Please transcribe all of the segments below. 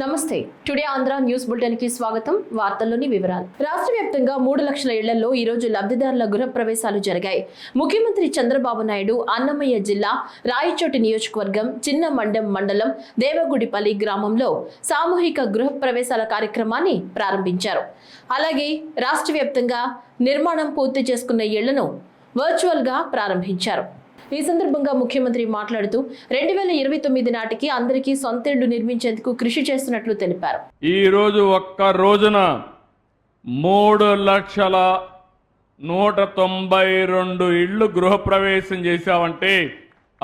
నమస్తే today Andhra news bulletin కి స్వాగతం. వార్తల్లోని వివరాలు. రాష్ట్ర వ్యాప్తంగా 3 లక్షల ఇళ్లలో ఈ రోజు లబ్ధిదారుల గృహ ప్రవేశాలు జరిగాయి. ముఖ్యమంత్రి చంద్రబాబు నాయుడు అన్నమయ్య జిల్లా రాయచోటి నియోజకవర్గం చిన్న మండలం దేవగుడిపల్లి గ్రామంలో సామూహిక గృహ ప్రవేశాల కార్యక్రమాన్ని ప్రారంభించారు. అలాగే రాష్ట్ర వ్యాప్తంగా నిర్మాణం పూర్తి చేసుకున్న ఇళ్లను వర్చువల్ గా ప్రారంభించారు. ఈ సందర్భంగా ముఖ్యమంత్రి మాట్లాడుతూ 2029 నాటికి అందరికీ సొంత ఇళ్లు నిర్మించేందుకు కృషి చేస్తున్నట్లు తెలిపారు. ఈ రోజు ఒక్క రోజున 3,192 ఇళ్లు గృహప్రవేశం చేశామంటే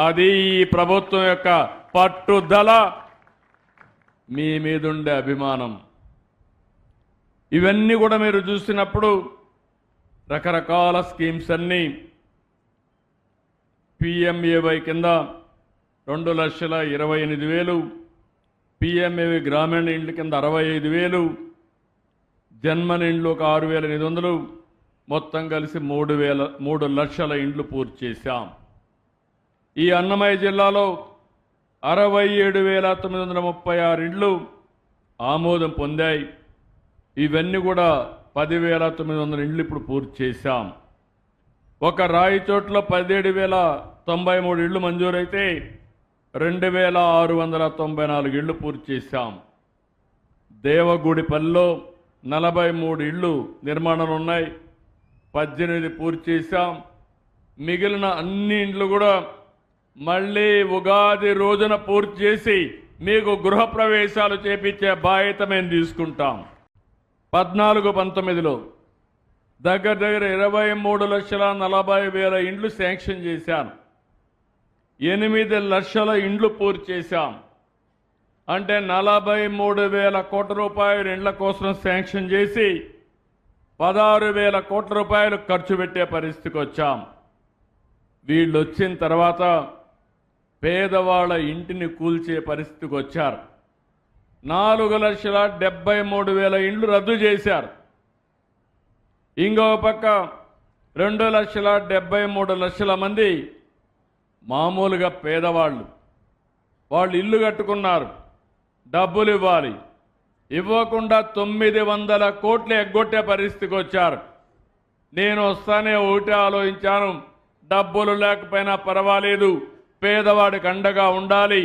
అది ఈ ప్రభుత్వం యొక్క పట్టుదల, మీ మీదుండే అభిమానం. ఇవన్నీ కూడా మీరు చూసినప్పుడు రకరకాల స్కీమ్స్ అన్నీ PMAY కింద 2,28,000, PMAY గ్రామీణ ఇండ్ల కింద 65,000, జన్మన్ ఇండ్లు ఒక 6,800, మొత్తం కలిసి 3 లక్షల ఇండ్లు పూర్తి చేశాం. ఈ అన్నమయ్య జిల్లాలో 67,936 ఇండ్లు ఆమోదం పొందాయి. ఇవన్నీ కూడా 10,900 ఇండ్లు ఇప్పుడు పూర్తి చేశాం. ఒక రాయచోట్ల 17,093 ఇళ్లు మంజూరైతే 2,694 ఇళ్లు పూర్తి చేశాం. దేవగుడిపల్లిలో 43 ఇళ్లు నిర్మాణాలు ఉన్నాయి, 18 పూర్తి చేశాం. మిగిలిన అన్ని ఇండ్లు కూడా మళ్ళీ ఉగాది రోజున పూర్తి చేసి మీకు గృహప్రవేశాలు చేపించే బాధ్యత మేము తీసుకుంటాం. 14-19లో దగ్గర 23,40,000 ఇండ్లు శాంక్షన్ చేశాను. 8 లక్షల ఇండ్లు పూర్తి చేశాం. అంటే 43,000 కోట్ల రూపాయలు ఇండ్ల కోసం శాంక్షన్ చేసి 16,000 కోట్ల రూపాయలు ఖర్చు పెట్టే పరిస్థితికి వచ్చాం. వీళ్ళు వచ్చిన తర్వాత పేదవాళ్ళ ఇంటిని కూల్చే పరిస్థితికి వచ్చారు. 4,73,000 ఇండ్లు రద్దు చేశారు. ఇంకొక పక్క 2,73,00,000 మంది మామూలుగా పేదవాళ్ళు, వాళ్ళు ఇల్లు కట్టుకున్నారు, డబ్బులు ఇవ్వాలి, ఇవ్వకుండా 900 కోట్లు ఎగ్గొట్టే పరిస్థితికి వచ్చారు. నేను వస్తానే ఒకటి ఆలోచించాను, డబ్బులు లేకపోయినా పర్వాలేదు, పేదవాడికి అండగా ఉండాలి.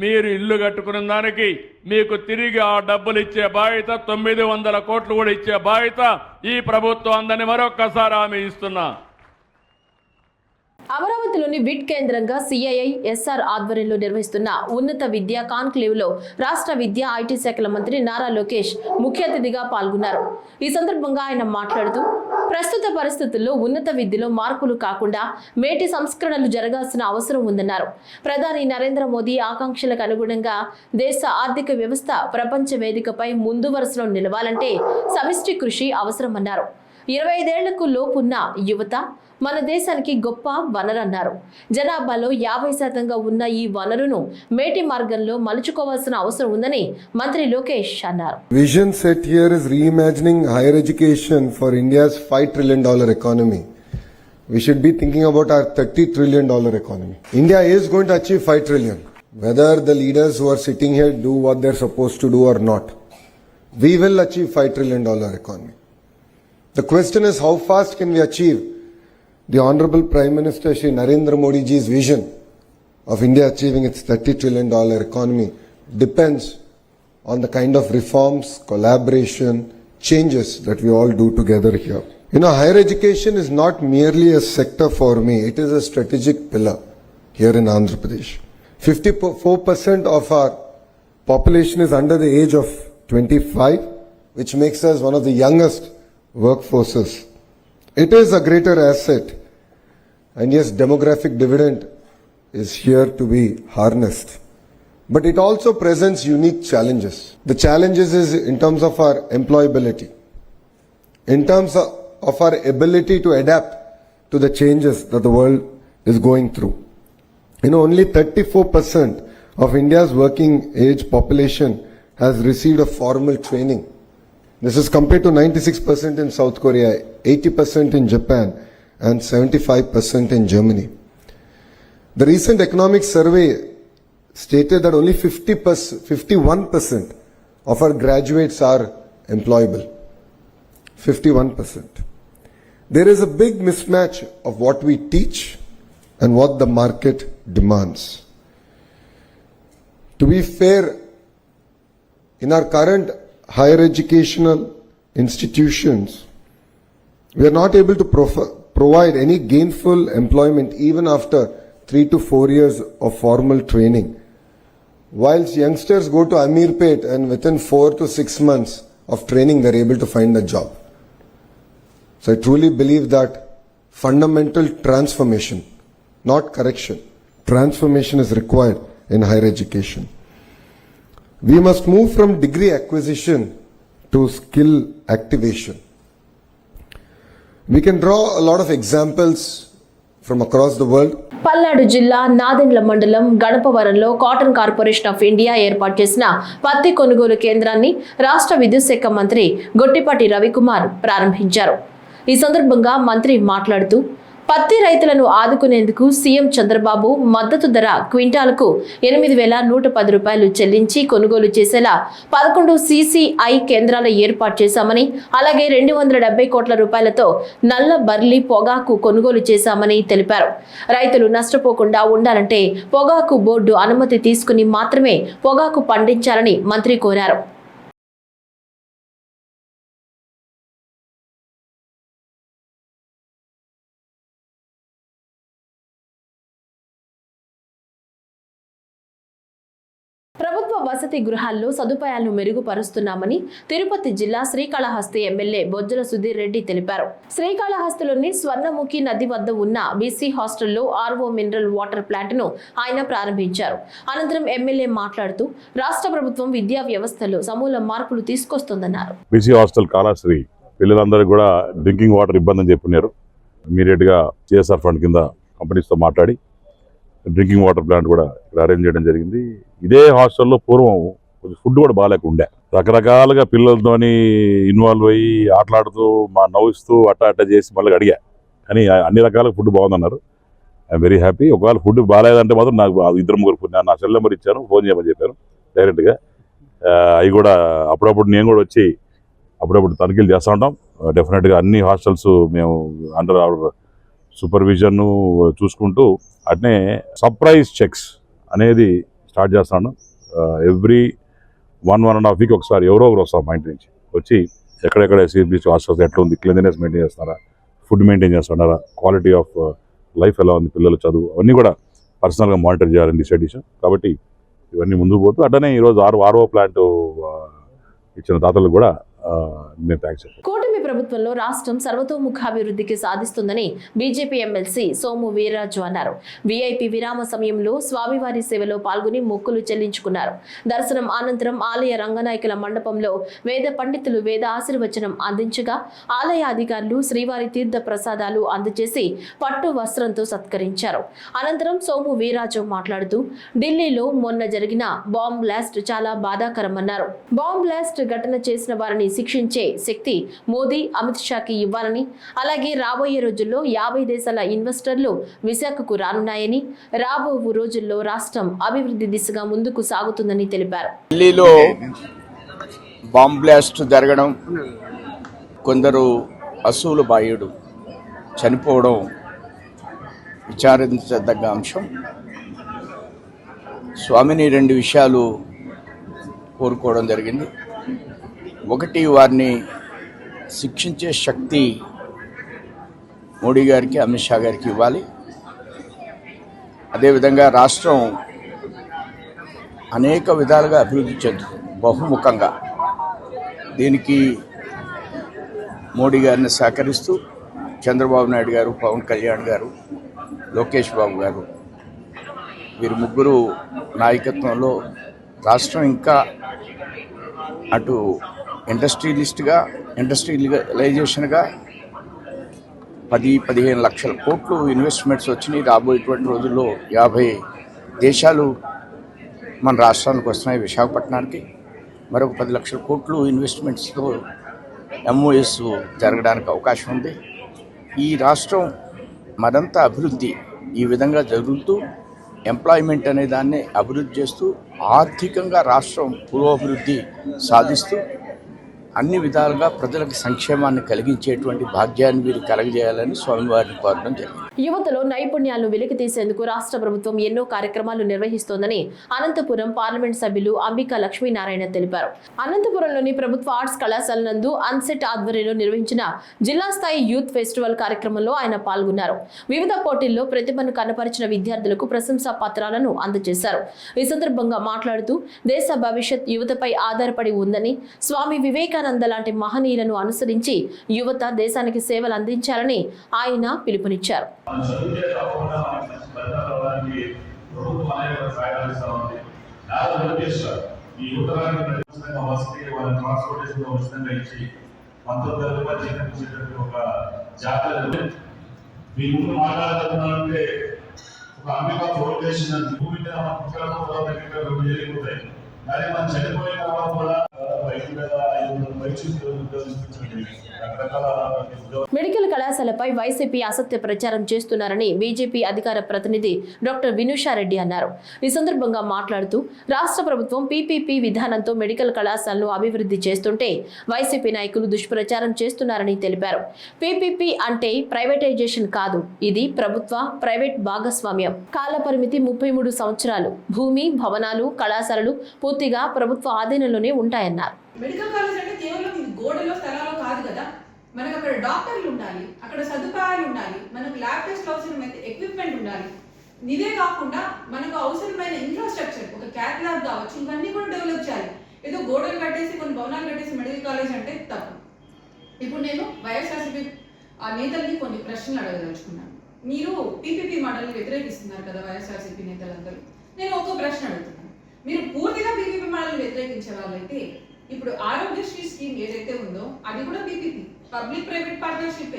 మీరు ఇల్లు కట్టుకున్న దానికి మీకు తిరిగి ఆ డబ్బులు ఇచ్చే బాధ్యత, 900 కోట్లు కూడా ఇచ్చే బాధ్యత ఈ ప్రభుత్వం అందని మరొక్కసారి హామీ ఇస్తున్నా. అమరావతిలోని విట్ కేంద్రంగా CII-SR ఆధ్వర్యంలో నిర్వహిస్తున్న ఉన్నత విద్యా కాన్క్లేవ్ లో రాష్ట్ర విద్యా IT శాఖల మంత్రి నారా లోకేష్ ముఖ్య అతిథిగా పాల్గొన్నారు. ఈ సందర్భంగా ఆయన మాట్లాడుతూ ప్రస్తుత పరిస్థితుల్లో ఉన్నత విద్యలో మార్పులు కాకుండా మేటి సంస్కరణలు జరగాల్సిన అవసరం ఉందన్నారు. ప్రధాని నరేంద్ర మోదీ ఆకాంక్షలకు అనుగుణంగా దేశ ఆర్థిక వ్యవస్థ ప్రపంచ వేదికపై ముందు వరుసలో నిలవాలంటే సమిష్టి కృషి అవసరమన్నారు. 25 ఏళ్లకు లోపున్న యువత మన దేశానికి గొప్ప వనరన్నారు. జనాభాలో 50% ఉన్న ఈ వనరును మేటి మార్గంలో మలుచుకోవాల్సిన అవసరం ఉందని మంత్రి లోకేష్ అన్నారు. Vision set here is reimagining higher education for India's $5 trillion economy. We should be thinking about our $30 trillion economy. India is going to achieve 5 trillion. Whether the leaders who are sitting here do what they're supposed to do or not, we will achieve $5 trillion economy. The question is, how fast can we achieve the Honorable Prime Minister Shri Narendra Modi ji's vision of India achieving its $30 trillion economy depends on the kind of reforms, collaboration, changes that we all do together here. You know, higher education is not merely a sector for me, it is a strategic pillar here in Andhra Pradesh. 54% of our population is under the age of 25, which makes us one of the youngest workforces. It is a greater asset, and yes, demographic dividend is here to be harnessed. But it also presents unique challenges. The challenges is in terms of our employability, in terms of our ability to adapt to the changes that the world is going through. You know, only 34% of India's working age population has received a formal training. This is compared to 96% in South Korea, 80% in Japan, and 75% in Germany. The recent economic survey stated that only 51% of our graduates are employable. 51%. There is a big mismatch of what we teach and what the market demands. To be fair, in our current higher educational institutions, we are not able to provide any gainful employment even after 3 to 4 years of formal training. Whilst youngsters go to Ameerpet and within 4 to 6 months of training they are able to find a job. So I truly believe that fundamental transformation, not correction, transformation is required in higher education. We must move from degree acquisition to skill activation. We can draw a lot of examples from across the world. Palnadu జిల్లా నాదెండ్ల మండలం గణపవరంలో cotton corporation of India ఏర్పాటు చేసిన పత్తి కొనుగోలు కేంద్రాన్ని రాష్ట్ర విద్యుత్ శాఖ మంత్రి గొట్టిపాటి రవికుమార్ ప్రారంభించారు. ఈ సందర్భంగా మంత్రి మాట్లాడుతూ పత్తి రైతులను ఆదుకునేందుకు సీఎం చంద్రబాబు మద్దతు ధర క్వింటాలకు 8,110 రూపాయలు చెల్లించి కొనుగోలు చేసేలా 11 CCI కేంద్రాల ఏర్పాటు చేశామని, అలాగే 270 కోట్ల రూపాయలతో నల్ల బర్లీ పొగాకు కొనుగోలు చేశామని తెలిపారు. రైతులు నష్టపోకుండా ఉండాలంటే పొగాకు బోర్డు అనుమతి తీసుకుని మాత్రమే పొగాకు పండించాలని మంత్రి కోరారు. ప్రభుత్వ వసతి గృహాల్లో సదుపాయాలను మెరుగుపరుస్తున్నామని తిరుపతి జిల్లా శ్రీకాళహస్తి ఎమ్మెల్యే బొజ్జల సుధీర్ రెడ్డి తెలిపారు. శ్రీకాళహస్తిలోని స్వర్ణముఖి నది వద్ద ఉన్న బీసీ హాస్టల్లో ఆర్ఓ మినరల్ వాటర్ ప్లాంట్ ను ఆయన ప్రారంభించారు. అనంతరం ఎమ్మెల్యే మాట్లాడుతూ రాష్ట్ర ప్రభుత్వం విద్యా వ్యవస్థలో సమూల మార్పులు తీసుకొస్తోందన్నారు. బీసీ హాస్టల్ కాళహస్తి పిల్లలందరికీ కూడా డ్రింకింగ్ వాటర్ ఇబ్బంది అని చెప్పినారు. ఇమీడియట్ గా CSR ఫండ్ కింద కంపెనీస్తో మాట్లాడి డ్రింకింగ్ వాటర్ ప్లాంట్ కూడా ఇక్కడ అరేంజ్ చేయడం జరిగింది. ఇదే హాస్టల్లో పూర్వం ఫుడ్ కూడా బాగాలేకుండే, రకరకాలుగా పిల్లలతోని ఇన్వాల్వ్ అయ్యి ఆటలాడుతూ నవ్వుస్తూ అట్ట చేసి మళ్ళీ అడిగా, కానీ అన్ని రకాల ఫుడ్ బాగుందన్నారు. I'm very happy. ఒకవేళ ఫుడ్ బాగాలేదంటే మాత్రం నాకు 2-3 నా సెల్ నెంబర్ ఇచ్చాను, ఫోన్ చేయమని చెప్పాను డైరెక్ట్గా. అవి కూడా అప్పుడప్పుడు నేను కూడా వచ్చి అప్పుడప్పుడు తనిఖీలు చేస్తూ ఉంటాం. డెఫినెట్గా అన్ని హాస్టల్స్ మేము అండర్ అవర్ సూపర్విజన్ చూసుకుంటూ అట్నే సర్ప్రైజ్ చెక్స్ అనేది స్టార్ట్ చేస్తాను. ఎవ్రీ 1.5 వీక్ ఒకసారి ఎవరో ఒకరు వస్తాం మా ఇంటి నుంచి వచ్చి ఎక్కడెక్కడ CBSE హాస్టల్స్ ఎట్లా ఉంది, క్లీన్లీనెస్ మెయింటైన్ చేస్తున్నారా, ఫుడ్ మెయింటైన్ చేస్తున్నారా, క్వాలిటీ ఆఫ్ లైఫ్ ఎలా ఉంది, పిల్లల చదువు అవన్నీ కూడా పర్సనల్గా మానిటర్ చేయాలని డిసైడ్ చేశాం. కాబట్టి ఇవన్నీ ముందుకు పోతూ అట్లనే ఈరోజు ఆర్ఓ ప్లాంట్ ఇచ్చిన దాతలకు కూడా నేను థ్యాంక్స్ చెప్పాను. కూటమి ప్రభుత్వంలో రాష్ట్రం సర్వతోముఖాభివృద్ధికి సాధిస్తుందని బీజేపీ ఎమ్మెల్సీ సోము వీర్రాజు అన్నారు. VIP విరామ సమయంలో స్వామివారి సేవలో పాల్గొని మొక్కులు చెల్లించుకున్నారు. దర్శనం అనంతరం ఆలయ రంగనాయకుల మండపంలో వేద పండితులు వేద ఆశీర్వచనం అందించగా ఆలయ అధికారులు శ్రీవారి తీర్థ ప్రసాదాలు అందజేసి పట్టు వస్త్రంతో సత్కరించారు. అనంతరం సోము వీర్రాజు మాట్లాడుతూ ఢిల్లీలో మొన్న జరిగిన బాంబ్ బ్లాస్ట్ చాలా బాధాకరమన్నారు. బాంబ్ బ్లాస్ట్ ఘటన చేసిన వారిని శిక్షించే శక్తి మోదీ, అమిత్ షాకి ఇవ్వాలని, అలాగే రాబోయే రోజుల్లో 50 దేశాల ఇన్వెస్టర్లు విశాఖకు రానున్నాయని, రాబో రోజుల్లో రాష్ట్రం అభివృద్ధి దిశగా ముందుకు సాగుతుందని తెలిపారు. ఢిల్లీలో బాంబ్ బ్లాస్ట్ జరగడం, కొందరు అసూలు బాయుడు చనిపోవడం విచారించదగ్గ అంశం. స్వామిని 2 విషయాలు కోరుకోవడం జరిగింది. ఒకటి, వారిని శిక్షించే శక్తి మోడీ గారికి, అమిత్ షా గారికి ఇవ్వాలి. అదేవిధంగా రాష్ట్రం అనేక విధాలుగా అభివృద్ధి చెందుతుంది బహుముఖంగా. దీనికి మోడీ గారిని సహకరిస్తూ చంద్రబాబు నాయుడు గారు, పవన్ కళ్యాణ్ గారు, లోకేష్ బాబు గారు, వీరు ముగ్గురు నాయకత్వంలో రాష్ట్రం ఇంకా అటు ఇండస్ట్రియలైజేషన్గా 10-15 లక్షల కోట్లు ఇన్వెస్ట్మెంట్స్ వచ్చినాయి. రాబోయేటువంటి రోజుల్లో 50 దేశాలు మన రాష్ట్రానికి వస్తున్నాయి. విశాఖపట్నానికి మరొక 10 లక్షల కోట్లు ఇన్వెస్ట్మెంట్స్తో MOS జరగడానికి అవకాశం ఉంది. ఈ రాష్ట్రం మరింత అభివృద్ధి ఈ విధంగా జరుగుతూ ఎంప్లాయ్మెంట్ అనే దాన్ని అభివృద్ధి చేస్తూ ఆర్థికంగా రాష్ట్రం పురోభివృద్ధి సాధిస్తూ అన్ని విధాలుగా ప్రజలకు సంక్షేమాన్ని కలిగించేటువంటి భాగ్యాన్ని వీరు కలగజేయాలని స్వామివారిని కోరడం జరిగింది. యువతలో నైపుణ్యాలను వెలికి తీసేందుకు రాష్ట్ర ప్రభుత్వం ఎన్నో కార్యక్రమాలు నిర్వహిస్తోందని అనంతపురం పార్లమెంట్ సభ్యులు అంబికా లక్ష్మీనారాయణ తెలిపారు. అనంతపురంలోని ప్రభుత్వ ఆర్ట్స్ కళాశాల నందు అన్సెట్ ఆధ్వర్యంలో నిర్వహించిన జిల్లా స్థాయి యూత్ ఫెస్టివల్ కార్యక్రమంలో ఆయన పాల్గొన్నారు. వివిధ పోటీల్లో ప్రతిభను కనపరిచిన విద్యార్థులకు ప్రశంసా పత్రాలను అందజేశారు. ఈ సందర్భంగా మాట్లాడుతూ దేశ భవిష్యత్ యువతపై ఆధారపడి ఉందని, స్వామి వివేకానంద లాంటి మహనీయులను అనుసరించి యువత దేశానికి సేవలు అందించాలని ఆయన పిలుపునిచ్చారు. మెడికల్ కళాశాలపై వైసీపీ అసత్య ప్రచారం చేస్తున్నారని బీజేపీ అధికార ప్రతినిధి డాక్టర్ వినుషారెడ్డి అన్నారు. ఈ సందర్భంగా మాట్లాడుతూ రాష్ట్ర ప్రభుత్వం పీపీపీ విధానంతో మెడికల్ కళాశాలను అభివృద్ధి చేస్తుంటే వైసీపీ నాయకులు దుష్ప్రచారం చేస్తున్నారని తెలిపారు. పీపీపీ అంటే ప్రైవేటైజేషన్ కాదు, ఇది ప్రభుత్వ ప్రైవేట్ భాగస్వామ్యం. కాల పరిమితి 33 సంవత్సరాలు. భూమి, భవనాలు, కళాశాలలు పూర్తిగా ప్రభుత్వ ఆధీనంలోనే ఉంటాయన్నారు. మెడికల్ కాలేజ్ అంటే కేవలం ఇది గోడలో స్థలాలు కాదు కదా, మనకు అక్కడ డాక్టర్లు ఉండాలి, అక్కడ సదుపాయాలు ఉండాలి, మనకు ల్యాబ్ టెస్ట్ అవసరమైన ఎక్విప్మెంట్ ఉండాలి. ఇదే కాకుండా మనకు అవసరమైన ఇన్ఫ్రాస్ట్రక్చర్, ఒక క్యాట్ ల్యాబ్ కావచ్చు, ఇవన్నీ కూడా డెవలప్ చేయాలి. ఏదో గోడలు కట్టేసి కొన్ని భవనాలు కట్టేసి మెడికల్ కాలేజ్ అంటే తప్పు. ఇప్పుడు నేను వైఎస్ఆర్సీపీ ఆ నేతల్ని కొన్ని ప్రశ్నలు అడగదలుచుకున్నాను. మీరు పీపీపీ మోడల్ని వ్యతిరేకిస్తున్నారు కదా వైఎస్ఆర్సీపీ నేతలందరూ. నేను ఒక ప్రశ్న అడుగుతున్నాను. మీరు పూర్తిగా పీపీపీ మోడల్ని వ్యతిరేకించే వాళ్ళైతే ఇప్పుడు ఆరోగ్యశ్రీ స్కీమ్ ఏదైతే ఉందో అది కూడా పీపీపీ, పబ్లిక్ ప్రైవేట్ పార్ట్నర్షిప్.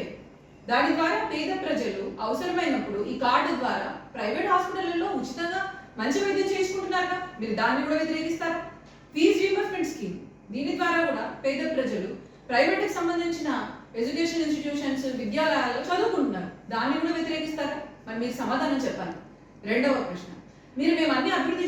దాని ద్వారా పేద ప్రజలు అవసరమైనప్పుడు ఈ కార్డు ద్వారా ప్రైవేట్ హాస్పిటల్లో ఉచితంగా మంచి వైద్యం చేసుకుంటున్నారుగా, మీరు దాన్ని కూడా వ్యతిరేకిస్తారా? ఫీజ్ రీయింబర్స్మెంట్ స్కీమ్, దీని ద్వారా కూడా పేద ప్రజలు ప్రైవేట్కి సంబంధించిన ఎడ్యుకేషన్ ఇన్స్టిట్యూషన్స్, విద్యాలయాల్లో చదువుకుంటున్నారు, దాన్ని కూడా వ్యతిరేకిస్తారా? మరి మీరు సమాధానం చెప్పాలి. రెండవ ప్రశ్న, మీరు మేము అన్ని అభివృద్ధి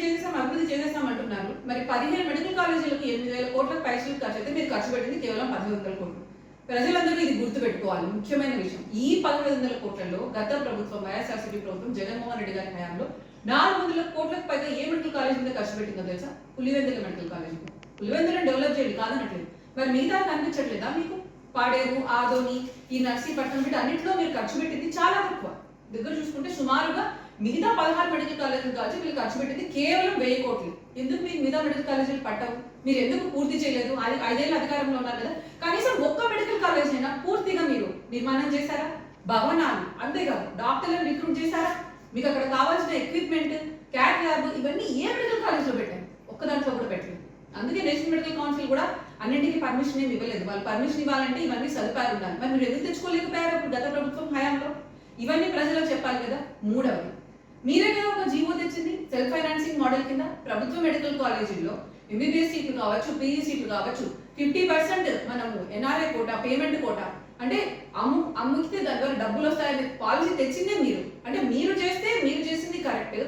చేసేస్తాం అంటున్నారు. మరి 15 మెడికల్ కాలేజీలకు 8,000 కోట్లకు పైసలు ఖర్చు అయితే మీరు ఖర్చు పెట్టింది కేవలం 1,500 కోట్లు. ప్రజలందరూ ఇది గుర్తుపెట్టుకోవాలి. ముఖ్యమైన విషయం, ఈ 1,500 కోట్లలో గత ప్రభుత్వం వైఎస్ఆర్సీపీ ప్రభుత్వం జగన్మోహన్ రెడ్డి గారి హయాంలో 400 కోట్లకు పైగా ఏ మెడికల్ కాలేజ్ మీద ఖర్చు పెట్టిందో తెలుసా? Pulivendula medical college. పులివెందులను డెవలప్ చేయాలి కాదనట్లేదు, మరి మిగతా కనిపించట్లేదా మీకు? పాడేరు, ఆదోని, ఈ నర్సీపట్నం వీటి అన్నింటిలో మీరు ఖర్చు పెట్టింది చాలా తక్కువ. దగ్గర చూసుకుంటే సుమారుగా మిగతా 16 మెడికల్ కాలేజీలు కావచ్చు మీరు ఖర్చు పెట్టింది కేవలం 1000 కోట్లు. ఎందుకు మీకు మిగతా మెడికల్ కాలేజీలు పట్టవు? మీరు ఎందుకు పూర్తి చేయలేదు? 5 ఏళ్ళ అధికారంలో ఉన్నారు కదా, కనీసం ఒక్క మెడికల్ కాలేజ్ అయినా పూర్తిగా మీరు నిర్మాణం చేశారా? భవనాలు, అంతేకాదు డాక్టర్లను రిక్రూట్ చేశారా? మీకు అక్కడ కావాల్సిన ఎక్విప్మెంట్, క్యాట్ ల్యాబ్, ఇవన్నీ ఏ మెడికల్ కాలేజ్లో పెట్టారు? ఒక్క దాంట్లో కూడా పెట్టలేదు. అందుకే నేషనల్ మెడికల్ కౌన్సిల్ కూడా అన్నింటికి పర్మిషన్ ఏమి ఇవ్వలేదు. వాళ్ళు పర్మిషన్ ఇవ్వాలంటే ఇవన్నీ సదుపాయాలు ఉండాలి. మరి మీరు ఎందుకు తెచ్చుకోలేకపోయారు ఇప్పుడు గత ప్రభుత్వం హయాంలో? ఇవన్నీ ప్రజలకు చెప్పాలి కదా. మూడవది, మీరే కదా ఒక జీవో తెచ్చింది సెల్ఫ్ ఫైనాన్సింగ్ మోడల్ కింద ప్రభుత్వ మెడికల్ కాలేజీల్లో ఎంబీబీఎస్ సీట్లు కావచ్చు, పీజీ సీట్లు కావచ్చు 50% మనము ఎన్ఆర్ఐ కోటా, పేమెంట్ కోటా, అంటే అమ్ముకితే దాని ద్వారా డబ్బులు వస్తాయనే పాలసీ తెచ్చిందే మీరు. అంటే మీరు చేసింది కరెక్ట్.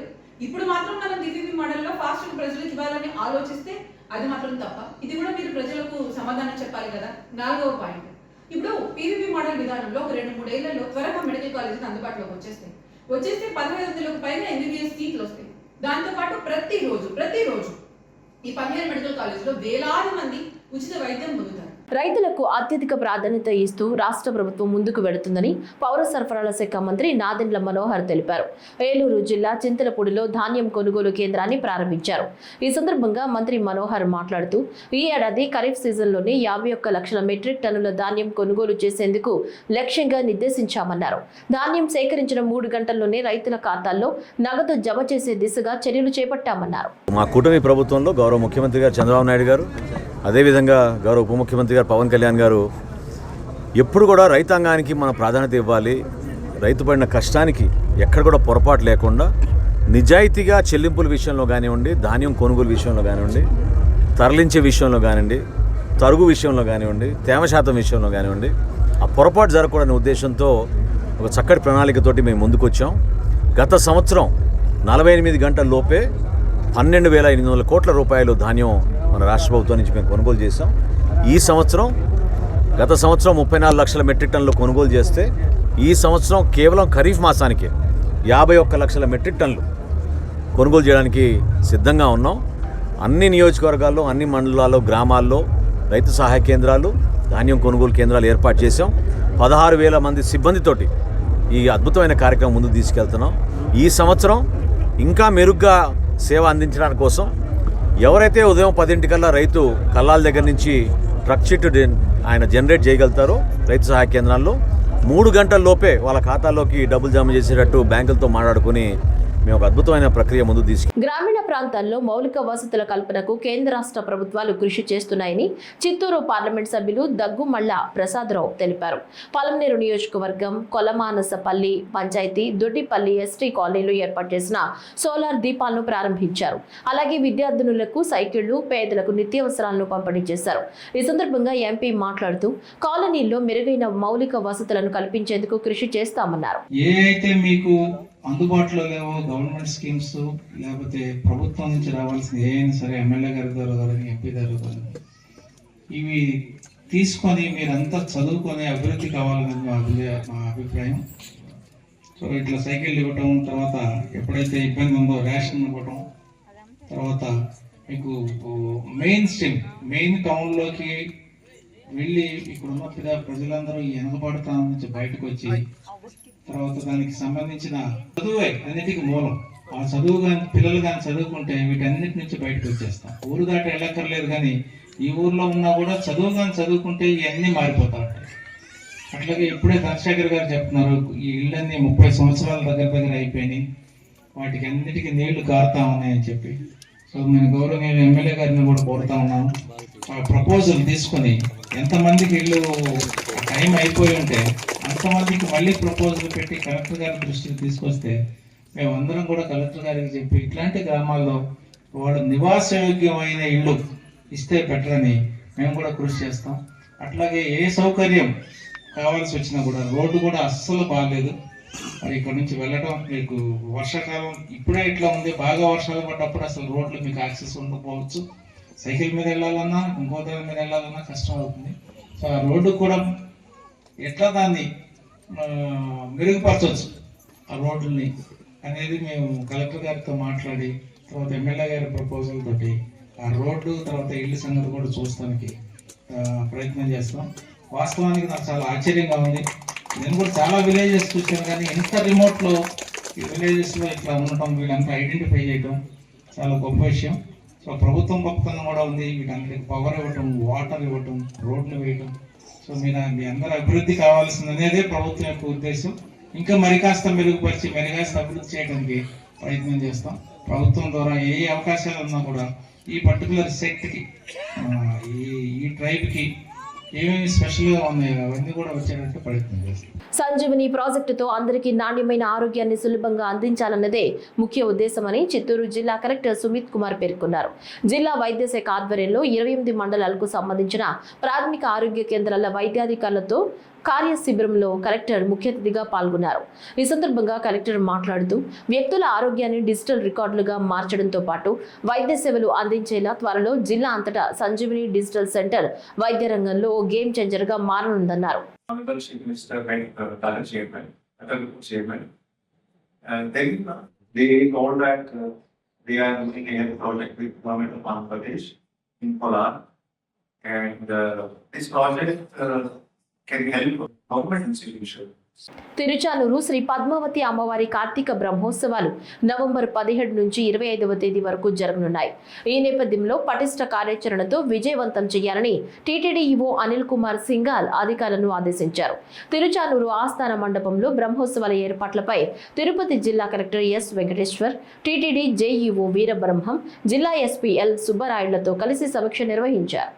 ఇప్పుడు మాత్రం మనం పీపీపీ మోడల్లో ఫాస్ట్ ప్రజలకు ఇవ్వాలని ఆలోచిస్తే అది మాత్రం తప్ప. ఇది కూడా మీరు ప్రజలకు సమాధానం చెప్పాలి కదా. 4వ పాయింట్, ఇప్పుడు పీపీపీ మోడల్ విధానంలో ఒక 2-3 ఏళ్లలో త్వరగా మెడికల్ కాలేజీలు అందుబాటులోకి వచ్చేస్తే 1,500కు పైగా ఎంబీబీఎస్ సీట్లు వస్తాయి. దాంతోపాటు ప్రతిరోజు ఈ 15 మెడికల్ కాలేజీలో వేలాది మంది ఉచిత వైద్యం పొందుతారు. రైతులకు అత్యధిక ప్రాధాన్యత ఇస్తూ రాష్ట్ర ప్రభుత్వం ముందుకు వెళుతుందని పౌర సరఫరాల శాఖ మంత్రి నాదెండ్ల మనోహర్ తెలిపారు. ఏలూరు జిల్లా చింతలపూడిలో ధాన్యం కొనుగోలు కేంద్రాన్ని ప్రారంభించారు. ఈ సందర్భంగా మంత్రి మనోహర్ మాట్లాడుతూ ఈ ఏడాది ఖరీఫ్ సీజన్లోనే 51 లక్షల మెట్రిక్ టన్నుల ధాన్యం కొనుగోలు చేసేందుకు లక్ష్యంగా నిర్దేశించామన్నారు. ధాన్యం సేకరించిన 3 గంటల్లోనే రైతుల ఖాతాల్లో నగదు జమ చేసే దిశగా చర్యలు చేపట్టామన్నారు. మా కూటమి ప్రభుత్వంలో గౌరవ ముఖ్యమంత్రి గారు చంద్రబాబు నాయుడు గారు, అదేవిధంగా గౌరవ ఉప ముఖ్యమంత్రి గారు పవన్ కళ్యాణ్ గారు ఎప్పుడు కూడా రైతాంగానికి మన ప్రాధాన్యత ఇవ్వాలి, రైతు పడిన కష్టానికి ఎక్కడ కూడా పొరపాటు లేకుండా నిజాయితీగా చెల్లింపుల విషయంలో కానివ్వండి, ధాన్యం కొనుగోలు విషయంలో కానివ్వండి, తరలించే విషయంలో కానివ్వండి, తరుగు విషయంలో కానివ్వండి, తేమ శాతం విషయంలో కానివ్వండి, ఆ పొరపాటు జరగకూడని ఉద్దేశంతో ఒక చక్కటి ప్రణాళికతోటి మేము ముందుకు వచ్చాం. గత సంవత్సరం 48 గంటల లోపే 12,800 కోట్ల రూపాయలు ధాన్యం మన రాష్ట్ర ప్రభుత్వం నుంచి మేము కొనుగోలు చేసాం. ఈ సంవత్సరం గత సంవత్సరం 34 లక్షల మెట్రిక్ టన్నులు కొనుగోలు చేస్తే ఈ సంవత్సరం కేవలం ఖరీఫ్ మాసానికే 51 లక్షల మెట్రిక్ టన్నులు కొనుగోలు చేయడానికి సిద్ధంగా ఉన్నాం. అన్ని నియోజకవర్గాల్లో, అన్ని మండలాల్లో, గ్రామాల్లో రైతు సహాయ కేంద్రాలు, ధాన్యం కొనుగోలు కేంద్రాలు ఏర్పాటు చేశాం. 16,000 మంది సిబ్బందితోటి ఈ అద్భుతమైన కార్యక్రమం ముందుకు తీసుకెళ్తున్నాం. ఈ సంవత్సరం ఇంకా మెరుగ్గా సేవ అందించడానికి కోసం ఎవరైతే ఉదయం 10 రైతు కల్లాల దగ్గర నుంచి ట్రక్ షీట్ ఆయన జనరేట్ చేయగలుగుతారో రైతు సహాయ కేంద్రాల్లో 3 గంటల లోపే వాళ్ళ ఖాతాలోకి డబ్బులు జమ చేసేటట్టు బ్యాంకులతో మాట్లాడుకుని మేము ఒక అద్భుతమైన ప్రక్రియ ముందు తీసుకు. గ్రామీణ ప్రాంతాల్లో మౌలిక వసతుల కల్పనకు కేంద్ర రాష్ట్ర ప్రభుత్వాలు కృషి చేస్తున్నాయని చిత్తూరు పార్లమెంట్ సభ్యులు దగ్గుమళ్ళ ప్రసాదరావు తెలిపారు. పలమనేరు నియోజకవర్గం కొలమానసపల్లి పంచాయతీ దొడ్డిపల్లి ఎస్టీ కాలనీలో ఏర్పాటు చేసిన సోలార్ దీపాలను ప్రారంభించారు. అలాగే విద్యార్థినులకు సైకిళ్లు, పేదలకు నిత్యావసరాలను పంపిణీ చేశారు. ఈ సందర్భంగా ఎంపీ మాట్లాడుతూ కాలనీల్లో మెరుగైన మౌలిక వసతులను కల్పించేందుకు కృషి చేస్తామన్నారు. అందుబాటులో లేవో గవర్నమెంట్ స్కీమ్స్ లేకపోతే ప్రభుత్వం నుంచి రావాల్సిన ఏమైనా సరే ఎమ్మెల్యే గారి ద్వారా కానీ ఎంపీ గారి ద్వారా ఇవి తీసుకొని మీరంతా చదువుకొని అభివృద్ధి కావాలనేది మా అభిప్రాయం. సో ఇట్లా సైకిల్ ఇవ్వటం, తర్వాత ఎప్పుడైతే ఇబ్బంది ఉందో రేషన్ ఇవ్వటం, తర్వాత మీకు మెయిన్ టౌన్లోకి వెళ్ళి ఇక్కడున్న ప్రజలందరూ ఈ వెనుకబడతాం నుంచి బయటకు వచ్చి తర్వాత దానికి సంబంధించిన చదువే అన్నిటికీ మూలం. ఆ చదువు కానీ పిల్లలు కానీ చదువుకుంటే వీటన్నిటి నుంచి బయటకు వచ్చేస్తాం. ఊరు దాటి వెళ్ళక్కర్లేదు, కానీ ఈ ఊర్లో ఉన్నా కూడా చదువు కానీ చదువుకుంటే ఇవన్నీ మారిపోతా ఉంటాయి. అట్లాగే ఇప్పుడే చంద్రశేఖర్ గారు చెప్తున్నారు, ఈ ఇళ్ళన్నీ 30 సంవత్సరాల దగ్గర అయిపోయినాయి, వాటికి అన్నిటికీ నీళ్లు కారుతా ఉన్నాయని చెప్పి. సో నేను గౌరవనీయ ఎమ్మెల్యే గారిని కూడా కోరుతా ఉన్నాను, ప్రపోజల్ తీసుకొని ఎంతమందికి ఇల్లు టైం అయిపోయి ఉంటే అంతమందికి మళ్ళీ ప్రపోజల్ పెట్టి కలెక్టర్ గారి దృష్టికి తీసుకొస్తే మేమందరం కూడా కలెక్టర్ గారికి చెప్పి ఇట్లాంటి గ్రామాల్లో వాడు నివాసయోగ్యమైన ఇల్లు ఇస్తే బెటర్ అని మేము కూడా కృషి చేస్తాం. అట్లాగే ఏ సౌకర్యం కావాల్సి వచ్చినా కూడా రోడ్డు కూడా అస్సలు బాగాలేదు. మరి ఇక్కడ నుంచి వెళ్ళడం మీకు వర్షాకాలం ఇప్పుడే ఇట్లా ఉంది, బాగా వర్షాలు పడ్డప్పుడు అసలు రోడ్లు మీకు యాక్సెస్ ఉండకపోవచ్చు. సైకిల్ మీద వెళ్ళాలన్నా ఇంకో దాని మీద వెళ్ళాలన్నా కష్టం అవుతుంది. సో ఆ రోడ్డు కూడా ఎట్లా దాన్ని మెరుగుపరచవచ్చు ఆ రోడ్లని అనేది మేము కలెక్టర్ గారితో మాట్లాడి తర్వాత ఎమ్మెల్యే గారి ప్రపోజల్ తోటి ఆ రోడ్డు తర్వాత ఇల్లు సంగతి కూడా చూస్తానికి ప్రయత్నం చేస్తాం. వాస్తవానికి నాకు చాలా ఆశ్చర్యంగా ఉంది. నేను కూడా చాలా విలేజెస్ చూశాను, కానీ ఎంత రిమోట్లో ఈ విలేజెస్లో ఇట్లా ఉండటం, వీళ్ళంతా ఐడెంటిఫై చేయడం చాలా గొప్ప విషయం. సో ప్రభుత్వం గొప్పతనం కూడా ఉంది, వీటన్నిటికి పవర్ ఇవ్వటం, వాటర్ ఇవ్వటం, రోడ్లు వేయటం. సో మీ అందరూ అభివృద్ధి కావాల్సింది అనేదే ప్రభుత్వం యొక్క ఉద్దేశం. ఇంకా మరి కాస్త మెరుగుపరిచి కాస్త అభివృద్ధి చేయడానికి ప్రయత్నం చేస్తాం. ప్రభుత్వం ద్వారా ఏ అవకాశాలు ఉన్నా కూడా ఈ పర్టికులర్ సెక్ట్కి ఈ ట్రైబ్కి ఏమేమి స్పెషల్గా ఉన్నాయో అవన్నీ కూడా వచ్చేటట్టు ప్రయత్నం చేస్తాం. సంజీవని ప్రాజెక్టుతో అందరికీ నాణ్యమైన ఆరోగ్యాన్ని సులభంగా అందించాలన్నదే ముఖ్య ఉద్దేశమని చిత్తూరు జిల్లా కలెక్టర్ సుమిత్ కుమార్ పేర్కొన్నారు. జిల్లా వైద్య శాఖ ఆధ్వర్యంలో 28 మండలాలకు సంబంధించిన ప్రాథమిక ఆరోగ్య కేంద్రాల వైద్యాధికారులతో కార్యశిబిరంలో కలెక్టర్ ముఖ్య అతిథిగా పాల్గొన్నారు. ఈ సందర్భంగా కలెక్టర్ మాట్లాడుతూ వ్యక్తుల ఆరోగ్యాన్ని డిజిటల్ రికార్డులుగా మార్చడంతో పాటు వైద్య సేవలు అందించేలా త్వరలో జిల్లా అంతటా సంజీవని డిజిటల్ సెంటర్ వైద్య రంగంలో ఓ గేమ్ చేంజర్ గా మారనుందన్నారు. can help government institutions. Tiruchanur Shri Padmavati అమ్మవారి కార్తీక బ్రహ్మోత్సవాలు నవంబర్ 17 నుంచి 25వ తేదీ వరకు జరగనున్నాయి. ఈ నేపథ్యంలో పటిష్ట కార్యాచరణతో విజయవంతం చేయాలని టీటీడీ ఈవో అనిల్ కుమార్ సింఘాల్ అధికారులను ఆదేశించారు. తిరుచానూరు ఆస్థాన మండపంలో బ్రహ్మోత్సవాల ఏర్పాట్లపై తిరుపతి జిల్లా collector S Venkateshwar, TTD JEO Veerabrahmam, జిల్లా ఎస్పీ ఎల్ సుబ్బరాయుళ్లతో కలిసి సమీక్ష నిర్వహించారు.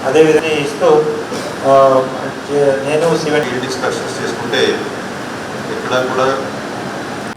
అదేవిధంగా ఇస్తూ నేను డిస్కషన్స్ చేసుకుంటే ఎక్కడా కూడా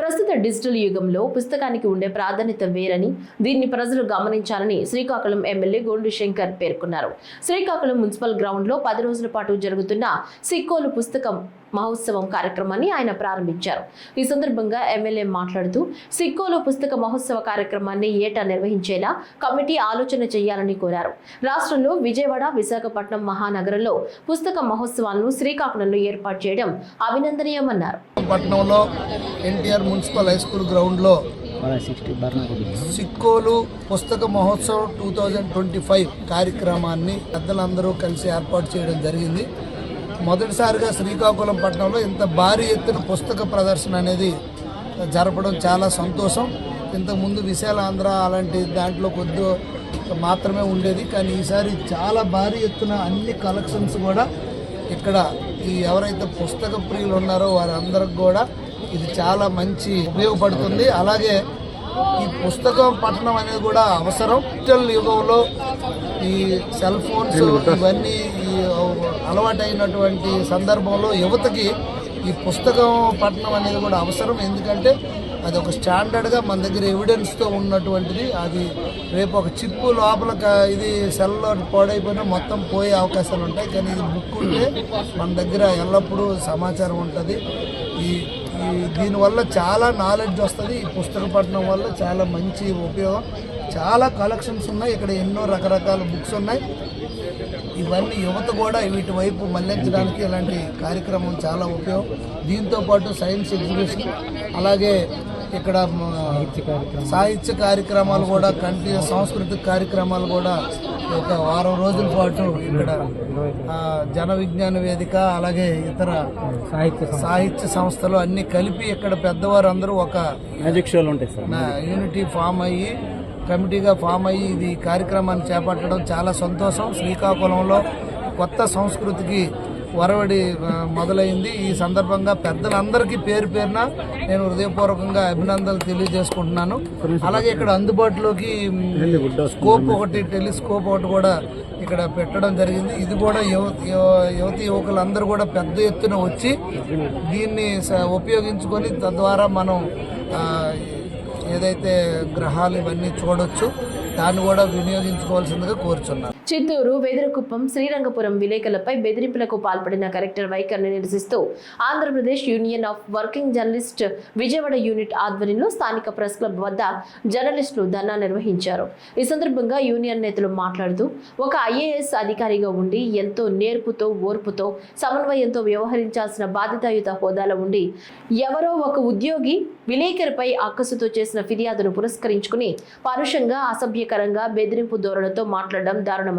ప్రస్తుత డిజిటల్ యుగంలో పుస్తకానికి ఉండే ప్రాధాన్యత వేరని దీన్ని ప్రజలు గమనించాలని శ్రీకాకుళం ఎమ్మెల్యే గోండు శంకర్ పేర్కొన్నారు. శ్రీకాకుళం మున్సిపల్ గ్రౌండ్ లో 10 రోజుల పాటు జరుగుతున్న సిక్కోలు పుస్తకం మహోత్సవం కార్యక్రమాన్ని ఆయన ప్రారంభించారు. ఈ సందర్భంగా ఎమ్మెల్యే మాట్లాడుతూ సిక్కోలు పుస్తక మహోత్సవ కార్యక్రమాన్ని ఏటా నిర్వహించేలా కమిటీ ఆలోచన చేయాలని కోరారు. రాష్ట్రంలో విజయవాడ, విశాఖపట్నం మహానగరంలో పుస్తక మహోత్సవాలను శ్రీకాకుళంలో ఏర్పాటు చేయడం అభినందనీయమన్నారు. పట్టణంలో ఎన్టీఆర్ మున్సిపల్ హై స్కూల్ గ్రౌండ్లో సిక్కోలు పుస్తక మహోత్సవం 2025 కార్యక్రమాన్ని పెద్దలందరూ కలిసి ఏర్పాటు చేయడం జరిగింది. మొదటిసారిగా శ్రీకాకుళం పట్టణంలో ఇంత భారీ ఎత్తున పుస్తక ప్రదర్శన అనేది జరపడం చాలా సంతోషం. ఇంతకుముందు విశాలాంధ్ర అలాంటి దాంట్లో కొద్ది మాత్రమే ఉండేది, కానీ ఈసారి చాలా భారీ ఎత్తున అన్ని కలెక్షన్స్ కూడా ఇక్కడ ఈ ఎవరైతే పుస్తక ప్రియులు ఉన్నారో వారందరికి కూడా ఇది చాలా మంచి ఉపయోగపడుతుంది. అలాగే ఈ పుస్తకం పఠనం అనేది కూడా అవసరం. డిజిటల్ యుగంలో ఈ సెల్ ఫోన్స్ ఇవన్నీ అలవాటైనటువంటి సందర్భంలో యువతకి ఈ పుస్తకం పఠనం అనేది కూడా అవసరం. ఎందుకంటే అది ఒక స్టాండర్డ్గా మన దగ్గర ఎవిడెన్స్తో ఉన్నటువంటిది. అది రేపు ఒక చిప్పు లోపల ఇది సెల్లో పాడైపోయినా మొత్తం పోయే అవకాశాలు ఉంటాయి. కానీ ఇది బుక్ ఉంటే మన దగ్గర ఎల్లప్పుడూ సమాచారం ఉంటుంది. దీనివల్ల చాలా నాలెడ్జ్ వస్తుంది. ఈ పుస్తక పఠనం వల్ల చాలా మంచి ఉపయోగం. చాలా కలెక్షన్స్ ఉన్నాయి ఇక్కడ, ఎన్నో రకరకాల బుక్స్ ఉన్నాయి. ఇవన్నీ యువత కూడా వీటి వైపు మళ్లించడానికి ఇలాంటి కార్యక్రమం చాలా ఉపయోగం. దీంతోపాటు సైన్స్ ఎగ్జిబిషన్, అలాగే ఇక్కడ సాహిత్య కార్యక్రమాలు కూడా, సాంస్కృతిక కార్యక్రమాలు కూడా ఒక వారం రోజుల పాటు ఇక్కడ జన విజ్ఞాన వేదిక, అలాగే ఇతర సాహిత్య సంస్థలు అన్ని కలిపి ఇక్కడ పెద్దవారు అందరూ ఒక మ్యాజిక్ షోలు ఉంటాయి సార్, యూనిటీ ఫామ్ అయ్యి కమిటీగా ఫామ్ అయ్యి ఇది కార్యక్రమాన్ని చేపట్టడం చాలా సంతోషం. శ్రీకాకుళంలో కొత్త సంస్కృతికి వరవడి మొదలైంది. ఈ సందర్భంగా పెద్దలందరికీ పేరు పేరున నేను హృదయపూర్వకంగా అభినందనలు తెలియజేసుకుంటున్నాను. అలాగే ఇక్కడ అందుబాటులోకి స్కోప్ ఒకటి, టెలిస్కోప్ ఒకటి కూడా ఇక్కడ పెట్టడం జరిగింది. ఇది కూడా యువతి యువకులందరూ కూడా పెద్ద ఎత్తున వచ్చి దీన్ని ఉపయోగించుకొని తద్వారా మనం ఏదైతే గ్రహాలు ఇవన్నీ చూడొచ్చు, దాన్ని కూడా వినియోగించుకోవాల్సిందిగా కోరుచున్నాను. చిత్తూరు, వెదురుకుప్పం, శ్రీరంగపురం విలేకరులపై బెదిరింపులకు పాల్పడిన కలెక్టర్ వైఖరిని నిరసిస్తూ Andhra Pradesh union of working journalist Vijayawada unit ఆధ్వర్యంలో స్థానిక ప్రెస్ క్లబ్ వద్ద జర్నలిస్టులు ధర్నా నిర్వహించారు. ఈ సందర్భంగా యూనియన్ నేతలు మాట్లాడుతూ, ఒక ఐఏఎస్ అధికారిగా ఉండి ఎంతో నేర్పుతో, ఓర్పుతో, సమన్వయంతో వ్యవహరించాల్సిన బాధ్యతాయుత హోదాలో ఉండి ఎవరో ఒక ఉద్యోగి విలేకరిపై అక్కసుతో చేసిన ఫిర్యాదును పురస్కరించుకుని పరుషంగా, అసభ్యకరంగా, బెదిరింపు ధోరణితో మాట్లాడడం దారుణమన్నారు.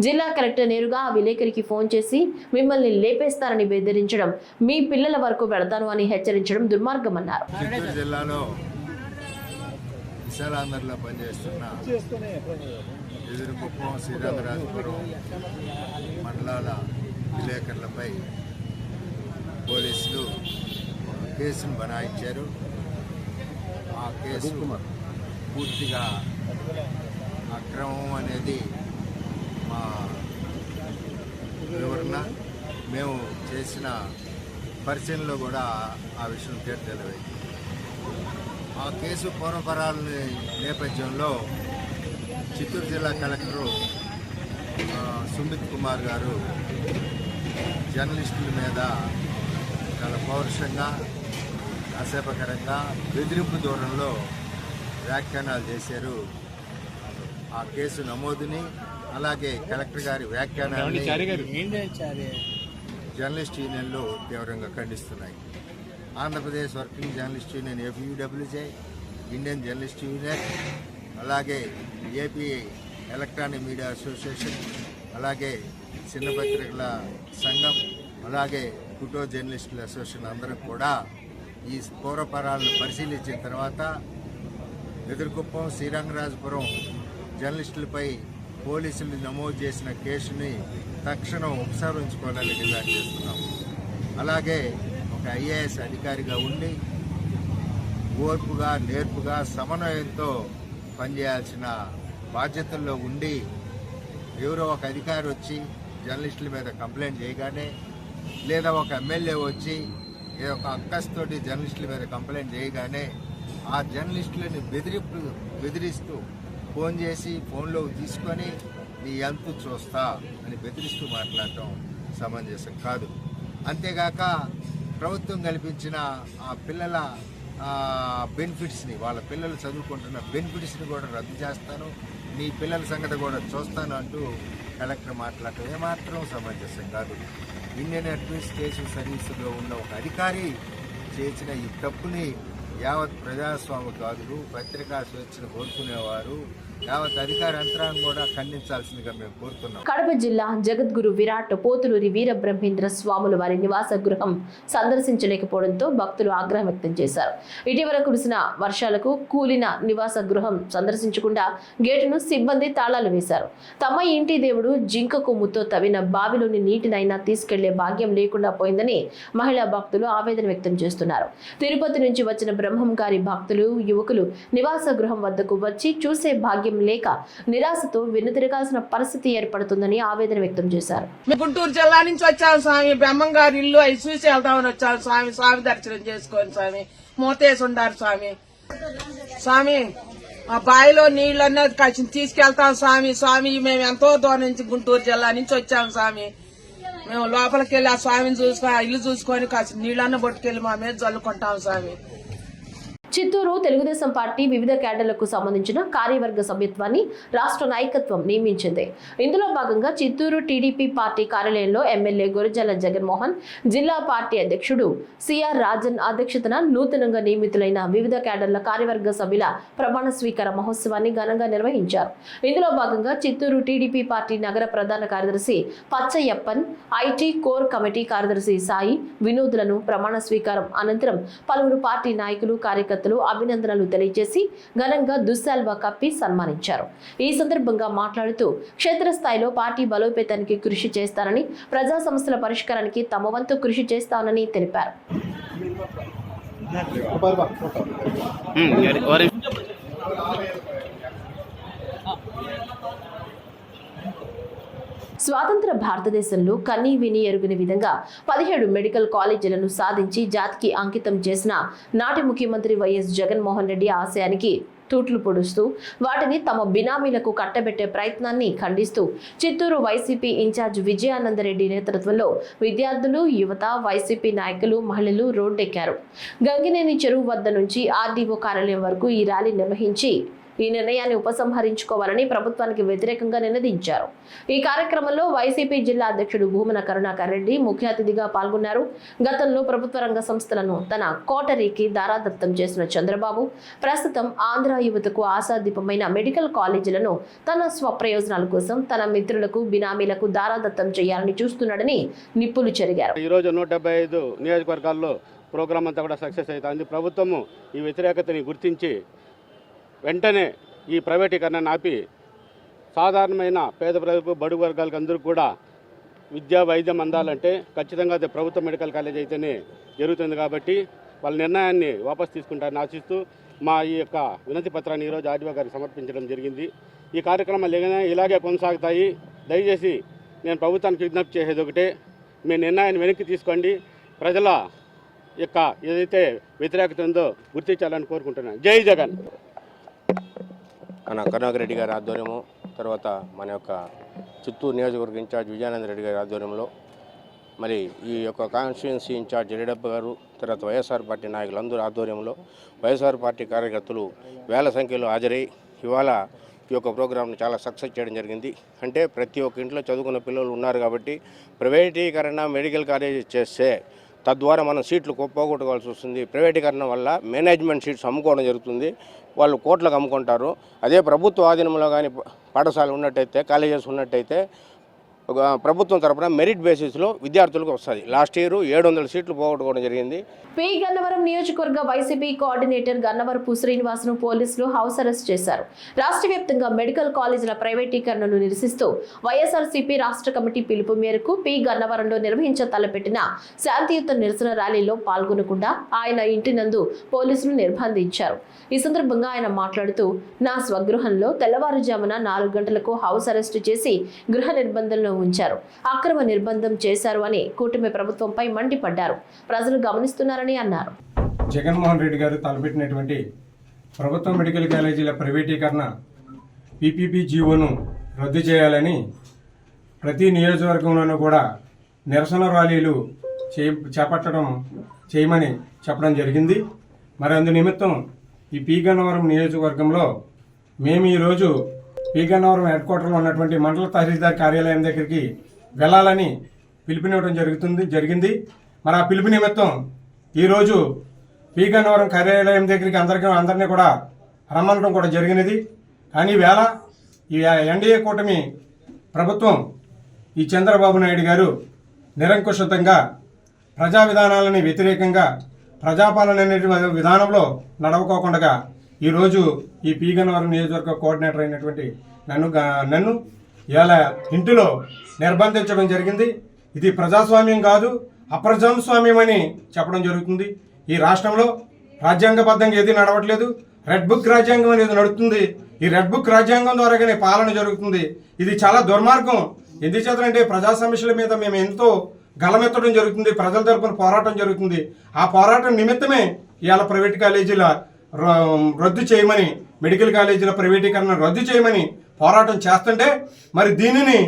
జిల్లా కలెక్టర్ నేరుగా ఆ విలేకరికి ఫోన్ చేసి మిమ్మల్ని లేపేస్తారని బెదిరించడం, మీ పిల్లల వరకు వెళతాను అని హెచ్చరించడం దుర్మార్గమన్నారు. చిత్తూరు జిల్లాలో విశాలాంధ్రలో పనిచేస్తున్న ఎదురుకుప్పం, శ్రీరంగరాజపురం మండలాల విలేకరులపై పోలీసులు కేసును బనాయించారు. ఆ కేసు పూర్తిగా అక్రమం అనేది మా వివరణ. మేము చేసిన పరిశీలనలో కూడా ఆ విషయం తేలిపోయింది. ఆ కేసు పూర్వపరాల నేపథ్యంలో చిత్తూరు జిల్లా కలెక్టరు సుమిత్ కుమార్ గారు జర్నలిస్టుల మీద చాలా పౌరుషంగా, అసభ్యకరంగా, బెదిరింపు ధోరణిలో వ్యాఖ్యానాలు చేశారు. ఆ కేసు నమోదుని, అలాగే కలెక్టర్ గారి వ్యాఖ్యానాన్ని జర్నలిస్ట్ యూనియన్లు తీవ్రంగా ఖండిస్తున్నాయి. Andhra Pradesh working journalist union APUWJ, Indian journalist union, అలాగే ఏపీ ఎలక్ట్రానిక్ మీడియా అసోసియేషన్, అలాగే చిన్న పత్రికల సంఘం, అలాగే ఫోటో జర్నలిస్టుల అసోసియేషన్ అందరూ కూడా ఈ పూర్వపరాలను పరిశీలించిన తర్వాత ఎదురుకుప్పం, శ్రీరంగరాజపురం జర్నలిస్టులపై పోలీసులు నమోదు చేసిన కేసుని తక్షణం ఉపసంహరించుకోవాలని డిమాండ్ చేస్తున్నాం. అలాగే ఒక ఐఏఎస్ అధికారిగా ఉండి ఓర్పుగా, నేర్పుగా, సమన్వయంతో పనిచేయాల్సిన బాధ్యతల్లో ఉండి ఎవరో ఒక అధికారి వచ్చి జర్నలిస్టుల మీద కంప్లైంట్ చేయగానే, లేదా ఒక ఎమ్మెల్యే వచ్చి ఈ యొక్క అక్కస్తోటి జర్నలిస్టుల మీద కంప్లైంట్ చేయగానే ఆ జర్నలిస్టులని బెదిరిస్తూ ఫోన్ చేసి ఫోన్లో తీసుకొని నీ ఎంత చూస్తా అని బెదిరిస్తూ మాట్లాడటం సమంజసం కాదు. అంతేగాక ప్రభుత్వం కల్పించిన ఆ పిల్లల బెనిఫిట్స్ని, వాళ్ళ పిల్లలు చదువుకుంటున్న బెనిఫిట్స్ని కూడా రద్దు చేస్తాను, నీ పిల్లల సంగతి కూడా చూస్తాను అంటూ కలెక్టర్ మాట్లాడటం ఏమాత్రం సమంజసం కాదు. ఇండియన్ అడ్మినిస్ట్రేషన్ సర్వీసులో ఉన్న ఒక అధికారి చేసిన ఈ తప్పుని యావత్ ప్రజాస్వామికవాదులు, పత్రికా స్వేచ్ఛను కోరుకునేవారు, యావత్ అధికార యంత్రాంగం కూడా ఖండించాల్సిందిగా మేము కోరుతున్నాం. కడప జిల్లా జగద్గురు విరాట్ పోతులూరి వీరబ్రహ్మేంద్ర స్వాముల వారి నివాస గృహం సందర్శించలేకపోవడంతో భక్తులు ఆగ్రహం వ్యక్తం చేశారు. ఇటీవల కురిసిన వర్షాలకు కూలిన నివాస గృహం సందర్శించకుండా గేటును సిబ్బంది తాళాలు వేశారు. తమ ఇంటి దేవుడు జింక కొమ్ముతో తవ్విన బావిలోని నీటినైనా తీసుకెళ్లే భాగ్యం లేకుండా పోయిందని మహిళా భక్తులు ఆవేదన వ్యక్తం చేస్తున్నారు. తిరుపతి నుంచి వచ్చిన బ్రహ్మం గారి భక్తులు, యువకులు నివాస గృహం వద్దకు వచ్చి చూసే భాగ్యం లేక నిరాశతో వెన్నుతిరగాల్సిన పరిస్థితి ఏర్పడుతుందని ఆవేదన వ్యక్తం చేశారు. గుంటూరు జిల్లా నుంచి వచ్చాము స్వామి, బ్రహ్మం గారి ఇల్లు అవి చూసి వెళ్దామని వచ్చాము స్వామి. స్వామి దర్శనం చేసుకోని స్వామి, మూతేసి ఉండారు స్వామి. స్వామి ఆ బావిలో నీళ్లు అన్నది కలిసి తీసుకెళ్తాం స్వామి. స్వామి మేము ఎంతో దూరం నుంచి గుంటూరు జిల్లా నుంచి వచ్చాము స్వామి. మేము లోపలికి వెళ్ళి ఆ స్వామిని చూసుకొని, ఆ ఇల్లు చూసుకొని కాసి నీళ్ళన్న పట్టుకెళ్ళి మా మీద జల్లుకుంటాం స్వామి. చిత్తూరు తెలుగుదేశం పార్టీ వివిధ క్యాడర్లకు సంబంధించిన కార్యవర్గ సభ్యత్వాన్ని రాష్ట్ర నాయకత్వం నియమించింది. ఇందులో భాగంగా చిత్తూరు టీడీపీ పార్టీ కార్యాలయంలో ఎమ్మెల్యే గురజాల జగన్మోహన్, జిల్లా పార్టీ అధ్యక్షుడు సిఆర్ రాజన్ అధ్యక్షతన నూతనంగా నియమితులైన వివిధ క్యాడర్ల కార్యవర్గ సభ్యుల ప్రమాణ స్వీకార మహోత్సవాన్ని ఘనంగా నిర్వహించారు. ఇందులో భాగంగా చిత్తూరు టీడీపీ పార్టీ నగర ప్రధాన కార్యదర్శి పచ్చయ్యప్పన్, ఐటీ కోర్ కమిటీ కార్యదర్శి సాయి వినోద్లను ప్రమాణ స్వీకారం అనంతరం పలువురు పార్టీ నాయకులు, కార్యకర్తలు అభినందనలు తెలియజేసి ఘనంగా దుస్సాల్వా కప్పి సన్మానించారు. ఈ సందర్భంగా మాట్లాడుతూ క్షేత్రస్థాయిలో పార్టీ బలోపేతానికి కృషి చేస్తానని, ప్రజా సమస్యల పరిష్కారానికి తమ వంతు కృషి చేస్తానని తెలిపారు. స్వాతంత్ర భారతదేశంలో కన్నీ విని ఎరుగని విధంగా 17 మెడికల్ కాలేజీలను సాధించి జాతికి అంకితం చేసిన నాటి ముఖ్యమంత్రి వైఎస్ జగన్మోహన్ రెడ్డి ఆశయానికి తూట్లు పొడుస్తూ వాటిని తమ బినామీలకు కట్టబెట్టే ప్రయత్నాన్ని ఖండిస్తూ చిత్తూరు వైసీపీ ఇన్ఛార్జ్ విజయానందరెడ్డి నేతృత్వంలో విద్యార్థులు, యువత, వైసీపీ నాయకులు, మహిళలు రోడ్డెక్కారు. గంగినేని చెరువు వద్ద నుంచి ఆర్డీఓ కార్యాలయం వరకు ఈ ర్యాలీ నిర్వహించి ఈ నిర్ణయాన్ని ఉపసంహరించుకోవాలని ప్రభుత్వానికి వ్యతిరేకంగా నినదించారు. ఈ కార్యక్రమంలో వైసీపీ జిల్లా అధ్యక్షుడు భూమన కరుణాకర్ రెడ్డి ముఖ్య అతిథిగా పాల్గొన్నారు. గతంలో ప్రభుత్వ రంగ సంస్థలను తన కోటరీకి దారాదత్తం చేసిన చంద్రబాబు ప్రస్తుతం ఆంధ్ర యువతకు ఆశాదీపమైన మెడికల్ కాలేజీలను తన స్వప్రయోజనాల కోసం తన మిత్రులకు, బినామీలకు దారాదత్తం చేయాలని చూస్తున్నాడని నిప్పులు చెరిగారు. ఈరోజు 175 నియోజకవర్గాల్లో ప్రోగ్రాం అంతా కూడా సక్సెస్ అవుతుంది. ప్రభుత్వము ఈ వ్యతిరేకతని గుర్తించి వెంటనే ఈ ప్రైవేటీకరణను ఆపి సాధారణమైన పేద ప్రజలకు, బడుగు వర్గాలకు అందరికీ కూడా విద్యా, వైద్యం అందాలంటే ఖచ్చితంగా అది ప్రభుత్వ మెడికల్ కాలేజ్ అయితేనే జరుగుతుంది. కాబట్టి వాళ్ళ నిర్ణయాన్ని వాపసు తీసుకుంటారని ఆశిస్తూ మా ఈ యొక్క వినతి పత్రాన్ని ఈరోజు ఆర్డీఓ గారికి సమర్పించడం జరిగింది. ఈ కార్యక్రమాలు ఇలాగే కొనసాగుతాయి. దయచేసి నేను ప్రభుత్వానికి విజ్ఞప్తి చేసేది ఒకటే, మీ నిర్ణయాన్ని వెనక్కి తీసుకోండి. ప్రజల యొక్క ఏదైతే వ్యతిరేకత ఉందో గుర్తించాలని కోరుకుంటున్నాను. జై జగన్. మన కరుణాకర్ రెడ్డి గారి ఆధ్వర్యము, తర్వాత మన యొక్క చిత్తూరు నియోజకవర్గ ఇన్ఛార్జ్ విజయానంద రెడ్డి గారి ఆధ్వర్యంలో, మరి ఈ యొక్క కాన్స్టిట్యుయెన్సీ ఇన్ఛార్జ్ రెడ్డప్ప గారు, తర్వాత వైఎస్ఆర్ పార్టీ నాయకులందరూ ఆధ్వర్యంలో వైఎస్ఆర్ పార్టీ కార్యకర్తలు వేల సంఖ్యలో హాజరై ఇవాళ ఈ యొక్క ప్రోగ్రామ్ని చాలా సక్సెస్ చేయడం జరిగింది. అంటే ప్రతి ఒక్క ఇంట్లో చదువుకున్న పిల్లలు ఉన్నారు కాబట్టి ప్రైవేటీకరణ మెడికల్ కాలేజ్ చేస్తే తద్వారా మనం సీట్లు పోగొట్టుకోవాల్సి వస్తుంది. ప్రైవేటీకరణ వల్ల మేనేజ్మెంట్ సీట్స్ అమ్ముకోవడం జరుగుతుంది, వాళ్ళు కోట్లకు అమ్ముకుంటారు. అదే ప్రభుత్వ ఆధీనంలో కానీ పాఠశాలలు ఉన్నట్టయితే, కాలేజెస్ ఉన్నట్టయితే ప్రభుత్వం తరపున మెరిట్ బేసిస్లో విద్యార్థులకు వస్తుంది. లాస్ట్ ఇయర్ 700 సీట్లు పోగొట్టుకోవడం జరిగింది. పి గన్నవరం నియోజకవర్గ వైసీపీ కోఆర్డినేటర్ గన్నవరపు శ్రీనివాస్ను పోలీసులు హౌస్ అరెస్ట్ చేశారు. రాష్ట్ర వ్యాప్తంగా మెడికల్ కాలేజీల ప్రైవేటీకరణను నిరసిస్తూ వైఎస్ఆర్సీపీ రాష్ట్ర కమిటీ పిలుపు మేరకు పి గన్నవరంలో తలపెట్టిన శాంతియుత నిరసన ర్యాలీలో పాల్గొనకుండా ఆయన ఇంటి నందు పోలీసులు నిర్బంధించారు. ఈ సందర్భంగా ఆయన మాట్లాడుతూ, నా స్వగృహంలో తెల్లవారుజామున 4 గంటలకు హౌస్ అరెస్టు చేసి గృహ నిర్బంధంలో అదుపులో ఉంచారు, అక్రమ నిర్బంధం చేశారు అని కూటమి ప్రభుత్వంపై మండిపడ్డారు. ప్రజలు గమనిస్తున్నారని అన్నారు. జగన్మోహన్ రెడ్డి గారు తలపెట్టినటువంటి ప్రభుత్వ మెడికల్ కాలేజీల ప్రైవేటీకరణ పీపీపీ జీవోను రద్దు చేయాలని ప్రతి నియోజకవర్గంలోనూ కూడా నిరసన ర్యాలీలు చేయమని చెప్పడం జరిగింది. మరి అందు నిమిత్తం ఈ పి గన్నవరం నియోజకవర్గంలో మేము ఈరోజు పి గన్నవరం హెడ్ క్వార్టర్లో ఉన్నటువంటి మండల తహసీల్దార్ కార్యాలయం దగ్గరికి వెళ్ళాలని పిలుపునివ్వడం జరిగింది. మరి ఆ పిలుపు నిమిత్తం ఈరోజు పి గన్నవరం కార్యాలయం దగ్గరికి అందరినీ కూడా రమ్మనడం కూడా జరిగినది. కానీ వేళ ఈ ఎన్డీఏ కూటమి ప్రభుత్వం ఈ చంద్రబాబు నాయుడు గారు నిరంకుశంగా ప్రజా విధానాలని వ్యతిరేకంగా ప్రజాపాలన అనే విధానంలో నడవకోకుండా ఈరోజు ఈ పి గన్నవరం నియోజకవర్గ కోఆర్డినేటర్ అయినటువంటి నన్ను ఇలా ఇంటిలో నిర్బంధించడం జరిగింది. ఇది ప్రజాస్వామ్యం కాదు, అప్రజాస్వామ్యం అని చెప్పడం జరుగుతుంది. ఈ రాష్ట్రంలో రాజ్యాంగబద్ధంగా ఏది నడవట్లేదు. రెడ్ బుక్ రాజ్యాంగం అనేది నడుస్తుంది. ఈ రెడ్ బుక్ రాజ్యాంగం ద్వారాగానే పాలన జరుగుతుంది. ఇది చాలా దుర్మార్గం. ఎందుచేతంటే ప్రజా సమస్యల మీద మేము ఎంతో గలమెత్తడం జరుగుతుంది, ప్రజల తరపున పోరాటం జరుగుతుంది. ఆ పోరాటం నిమిత్తమే ఇవాళ ప్రైవేట్ కాలేజీల రద్దు చేయమని, మెడికల్ కాలేజీల ప్రైవేటీకరణ రద్దు చేయమని పోరాటం చేస్తుంటే మరి దీనిని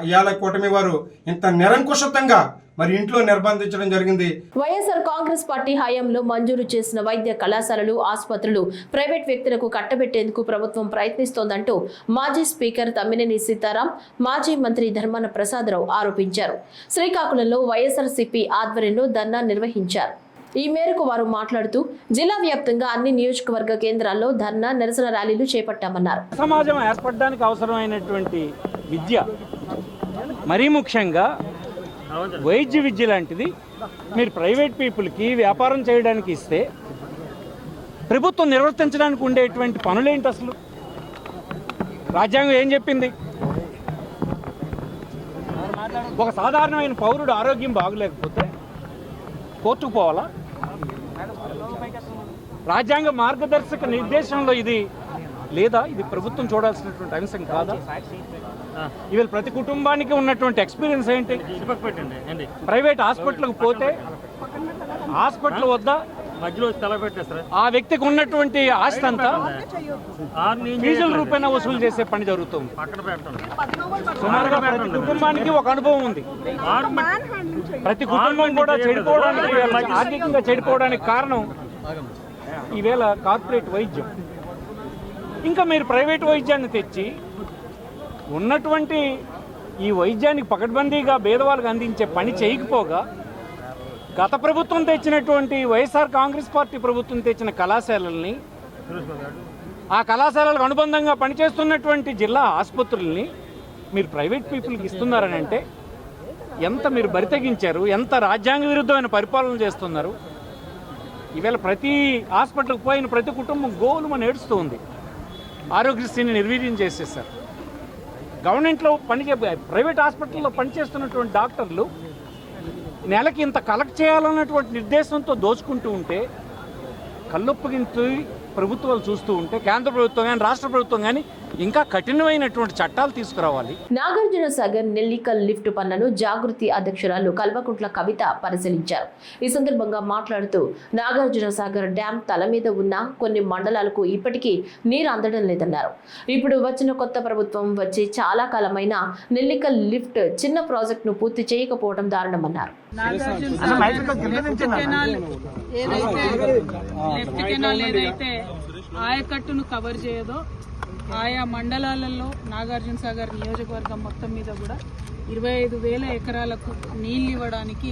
ఇవాళ కూటమి వారు ఇంత నిరంకుశంగా మరి ఇంట్లో నిర్బంధించడం జరిగింది. వైఎస్ఆర్ కాంగ్రెస్ పార్టీ హయాంలో మంజూరు చేసిన వైద్య కళాశాలలు, ఆసుపత్రులు ప్రైవేట్ వ్యక్తులకు కట్టబెట్టేందుకు ప్రభుత్వం ప్రయత్నిస్తోందంటూ మాజీ స్పీకర్ తమ్మినేని సీతారాం, మాజీ మంత్రి ధర్మాన ప్రసాదరావు ఆరోపించారు. శ్రీకాకుళంలో వైఎస్ఆర్సీపీ ఆధ్వర్యంలో ధర్నా నిర్వహించారు. ఈ మేరకు వారు మాట్లాడుతూ జిల్లా వ్యాప్తంగా అన్ని నియోజకవర్గ కేంద్రాల్లో ధర్నా, నిరసన ర్యాలీలు చేపట్టామన్నారు. సమాజం ఏర్పడడానికి అవసరమైనటువంటి విద్య, మరీ ముఖ్యంగా వైద్య విద్య లాంటిది మీరు ప్రైవేట్ పీపుల్కి వ్యాపారం చేయడానికి ఇస్తే ప్రభుత్వం నిర్వర్తించడానికి ఉండేటువంటి పనులేంటి? అసలు రాజ్యాంగం ఏం చెప్పింది? ఒక సాధారణమైన పౌరుడు ఆరోగ్యం బాగలేకపోతే కోర్టుకు పోవాలా? రాజ్యాంగ మార్గదర్శక నిర్దేశంలో ఇది లేదా? ఇది ప్రభుత్వం చూడాల్సినటువంటి అంశం కాదా? ఇవాళ ప్రతి కుటుంబానికి ఉన్నటువంటి ఎక్స్పీరియన్స్ ఏంటి? ప్రైవేట్ హాస్పిటల్కి పోతే హాస్పిటల్ వద్ద ఆ వ్యక్తికి ఉన్నటువంటి ఆస్తి అంతా ఫీజుల రూపాయన వసూలు చేసే పని జరుగుతుంది. సుమారుగా ప్రతి కుటుంబానికి ఒక అనుభవం ఉంది. ప్రతి కుటుంబం కూడా చెడిపోవడానికి, ఆర్థికంగా చెడిపోవడానికి కారణం ఈవేళ కార్పొరేట్ వైద్యం. ఇంకా మీరు ప్రైవేట్ వైద్యాన్ని తెచ్చి ఉన్నటువంటి ఈ వైద్యానికి పకడ్బందీగా పేదవాళ్ళకి అందించే పని చేయకపోగా గత ప్రభుత్వం తెచ్చినటువంటి వైఎస్ఆర్ కాంగ్రెస్ పార్టీ ప్రభుత్వం తెచ్చిన కళాశాలల్ని, ఆ కళాశాలలకు అనుబంధంగా పనిచేస్తున్నటువంటి జిల్లా ఆసుపత్రుల్ని మీరు ప్రైవేట్ పీపుల్కి ఇస్తున్నారని అంటే ఎంత మీరు బరితెగించారు, ఎంత రాజ్యాంగ విరుద్ధమైన పరిపాలన చేస్తున్నారు. ఈవేళ ప్రతి హాస్పిటల్కి పోయిన ప్రతి కుటుంబం గోలుమని ఏడుస్తూ ఉంది. ఆరోగ్యశ్రీని నిర్వీర్యం చేసేసారు. గవర్నమెంట్లో ప్రైవేట్ హాస్పిటల్లో పనిచేస్తున్నటువంటి డాక్టర్లు నెలకి ఇంత కలెక్ట్ చేయాలన్నటువంటి నిర్దేశంతో దోచుకుంటూ ఉంటే కళ్ళొప్పగించి ప్రభుత్వాలు చూస్తూ ఉంటే కేంద్ర ప్రభుత్వం కానీ రాష్ట్ర ప్రభుత్వం కానీ ఇంకా కఠినమైనటువంటి చట్టాలు తీసుకురావాలి. నాగార్జున సాగర్ నెల్లికల్ లిఫ్ట్ పనులను జాగృతి అధ్యక్షురాలు కల్వకుంట్ల కవిత పరిశీలించారు. ఈ సందర్భంగా మాట్లాడుతూ నాగార్జున సాగర్ డ్యాం తల మీద ఉన్న కొన్ని మండలాలకు ఇప్పటికీ నీరు అందడం లేదన్నారు. ఇప్పుడు వచ్చిన కొత్త ప్రభుత్వం వచ్చి చాలా కాలమైన నెల్లికల్ లిఫ్ట్ చిన్న ప్రాజెక్టును పూర్తి చేయకపోవడం దారుణమన్నారు. ఏదైతే ఆయకట్టును కవర్ చేయదో ఆయా మండలాలలో నాగార్జున సాగర్ నియోజకవర్గం మొత్తం మీద కూడా 25,000 ఎకరాలకు నీళ్లు ఇవ్వడానికి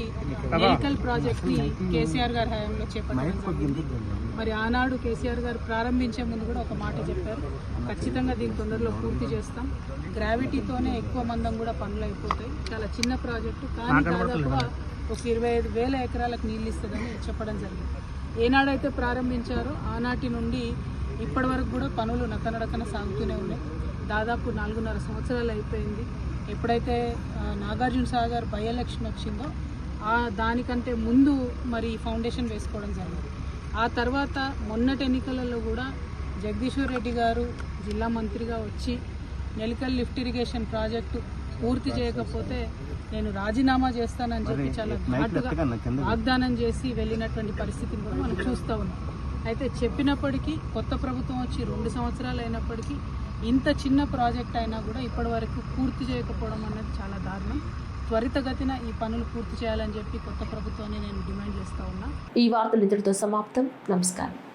నెల్లికల్ ప్రాజెక్ట్ ని కేసీఆర్ గారి హయాంలో చేపట్టారు. మరి ఆనాడు కేసీఆర్ గారు ప్రారంభించే ముందు కూడా ఒక మాట చెప్పారు, ఖచ్చితంగా దీని తొందరలో పూర్తి చేస్తాం, గ్రావిటీతోనే ఎక్కువ మందం కూడా పనులు అయిపోతాయి, చాలా చిన్న ప్రాజెక్టు కానీ దాదాపుగా ఒక 25,000 ఎకరాలకు నీళ్ళు ఇస్తుందని చెప్పడం జరిగింది. ఏనాడైతే ప్రారంభించారో ఆనాటి నుండి ఇప్పటి వరకు కూడా పనులు నక్కనడకన సాగుతూనే ఉన్నాయి. దాదాపు 4.5 సంవత్సరాలు అయిపోయింది. ఎప్పుడైతే నాగార్జున సాగర్ బై ఎలక్షన్ వచ్చిందో దానికంటే ముందు మరి ఫౌండేషన్ వేసుకోవడం జరిగింది. ఆ తర్వాత మొన్నటి ఎన్నికలలో కూడా జగదీశ్వర్ రెడ్డి గారు జిల్లా మంత్రిగా వచ్చి నెల్లికల్ లిఫ్ట్ ఇరిగేషన్ ప్రాజెక్టు పూర్తి చేయకపోతే నేను రాజీనామా చేస్తానని చెప్పి చాలా ఘాటుగా వాగ్దానం చేసి వెళ్ళినటువంటి పరిస్థితిని కూడా మనం చూస్తూ ఉన్నాం. అయితే చెప్పినప్పటికీ కొత్త ప్రభుత్వం వచ్చి 2 సంవత్సరాలు అయినప్పటికీ ఇంత చిన్న ప్రాజెక్ట్ అయినా కూడా ఇప్పటి వరకు పూర్తి చేయకపోవడం అన్నది చాలా దారుణం. త్వరితగతిన ఈ పనులు పూర్తి చేయాలని చెప్పి కొత్త ప్రభుత్వాన్ని నేను డిమాండ్ చేస్తూ ఉన్నా. ఈ వార్తలు ఇంతటితో సమాప్తం. నమస్కారం.